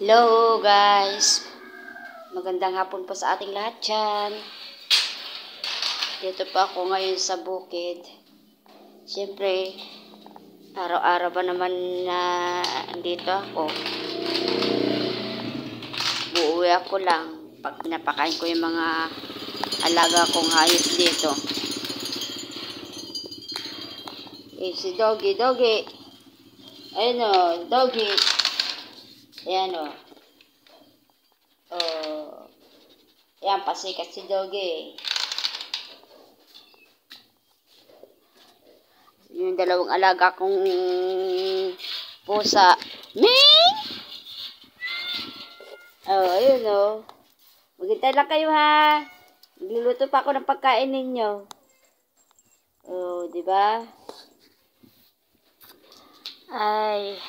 Hello guys, magandang hapon po sa ating lahat dyan. Dito pa ako ngayon sa bukid. Siyempre, araw-araw ba naman na dito ako. Uuwi ako lang pag pinapakain ko yung mga alaga kong hayop dito. Si Doggy. Ayun o, Doggy. Ayan o. Ayan, pasikat si Doggy. Yung dalawang alaga kong pusa. Ming! Ayun o. Maghintay lang kayo ha. Magluluto pa ako ng pagkain ninyo. Diba? Ay,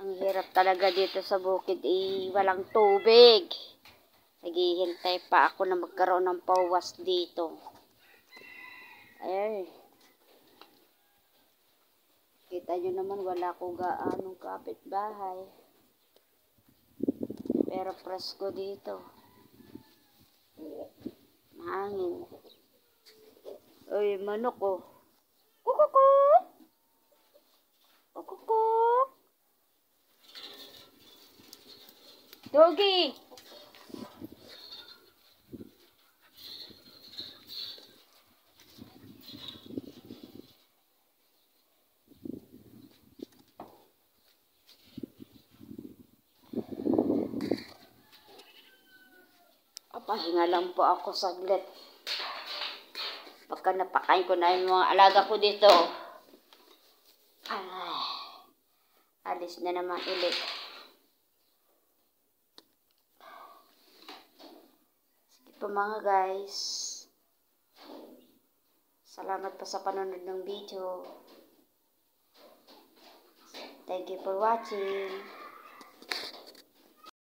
ang hirap talaga dito sa bukid, walang tubig. Naghihintay pa ako na magkaroon ng pawas dito. Ay, kita nyo naman, wala ko gaanong kapitbahay. Pero presko dito. Mahangin. Uy, manok oh. Kukuku! Kukuku! Doggy! Pahinga lang po ako saglit. Pagka napakain ko na yung mga alaga ko dito, alis na naman ulit. Sige po mga guys. Salamat po sa panonood ng video. Thank you for watching.